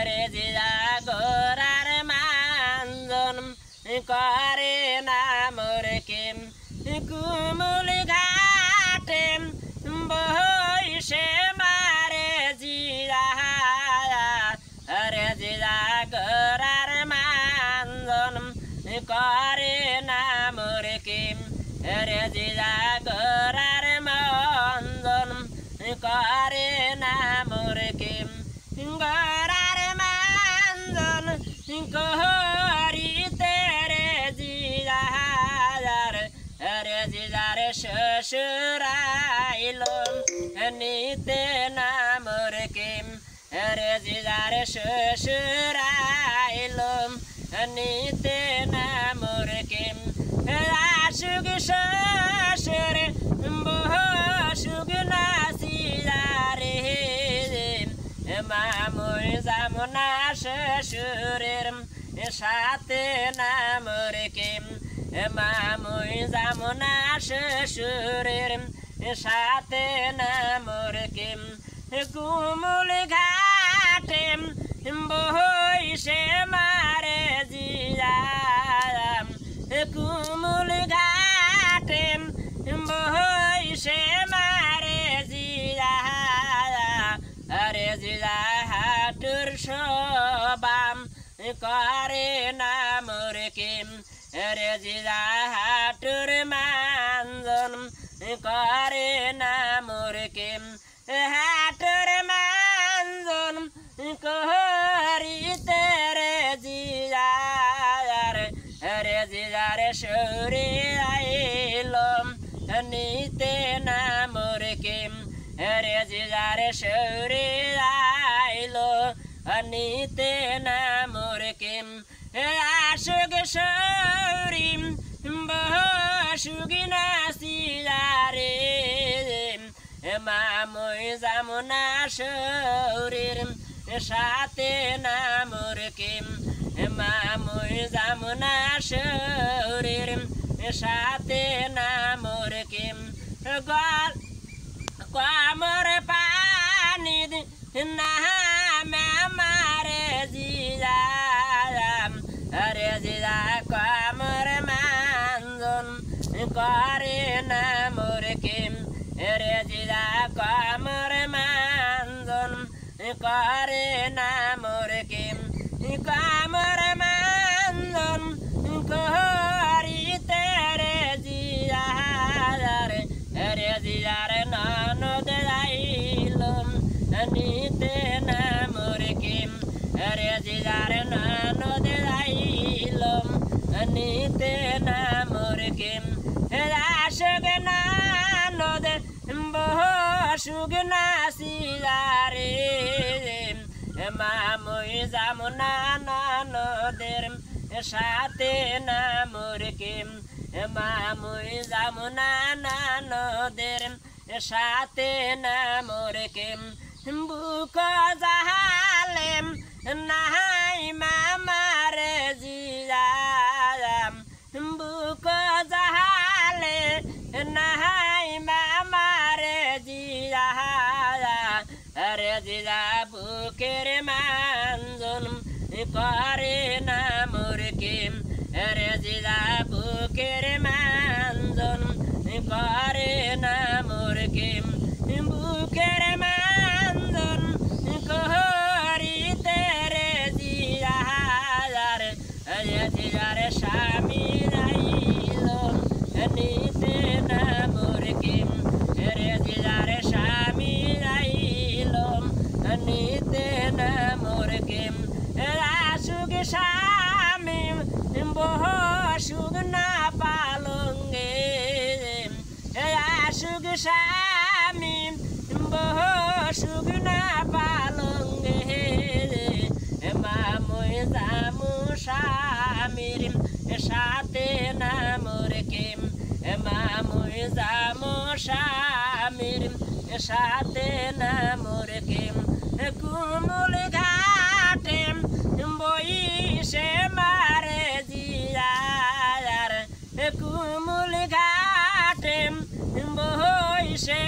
রে জিয়া গোরার মানজন করে না মোরে কেম কুমুল ঘাটে বইসে মারে জিয়া রে জিয়া গোরার মানজন করে না মোরে কেম রে জিয়া গোরার মানজন করে না মোরে কেম গোরার মানজন করিতে রে জিয়ার রে জিয়ার শ্বশুরাইলো নিতে না মোরে কেম রে জিয়ার শ্বশুরাইলো নিতে না মোরে কেম আশুক শ্বশুর বসুক নাসিয়ারে মামুই জামনা শ্বশুরের সাথে না মোরে কেম মামুই জামনা শ্বশুরের সাথে না মোরে কেম কুমুল ঘাটে বইসে মারে জিয়া কুমুল ঘাটে বইসে মারে জিয়া রে জিয়া হাটুর সবাম করে না মোরে কেম রে জিয়া হাটুর মানজন করে না মোরে কেম হাটুর মানজন করিতে রে জিয়া রে জিয়ার সৌরে আইলো নিতে না মোরে কেম রে জিয়ার সৌরে আইলো নিতে না মোরে কেম আশুক সৌরিম বসুক নাসিয়ারে মামুই জামনা সৌরির সাথে না মোরে কেম মামুই জামনা সৌরির সাথে না মোরে কেম কামর পানি না মারে জিয়া রে জিয়া কামর মানজন করে না মোরে কেম রে জিয়া কামর মানজন করে না মোরে কেম কামর মানজন করিতে রে জিয়া রে জিয়ার ননদ আইলো নিতে না মোরে কেম রে জিয়ার ননদ আইলো নিতে না মোরে কেম আশুক ননদ বসুক নাসিয়ারে মামুই জামনা ননদের সাথে না মোরে কেম মামুই জামনা ননদের সাথে না মোরে কেম বুক জাহালেম নাহাই মামারে জিয়া বুক জাহালে নাহাই মামারে জিয়া রে জিয়া বুকের মানজন করে না মোরে কেম রে জিয়া বুকের মানজন করে না মোরে কেম বুকের মানজন করিতে রে জিয়া জিয়ার স্বামী আইলো নিতে না মোরে কেম রে জিয়ার স্বামী আইলো নিতে না মোরে কেম আশুক স্বামী বসুক না পালঙ্গে আশুক স্বামী বসুক না পালঙ্গে মামুই জামু স্বামীর সাথে না মোরে কেম মামুই জামু স্বামীর সাথে না মোরে কেম কুমুল ঘাটে বইসে মারে জিয়া কুমুল ঘাটে বইসে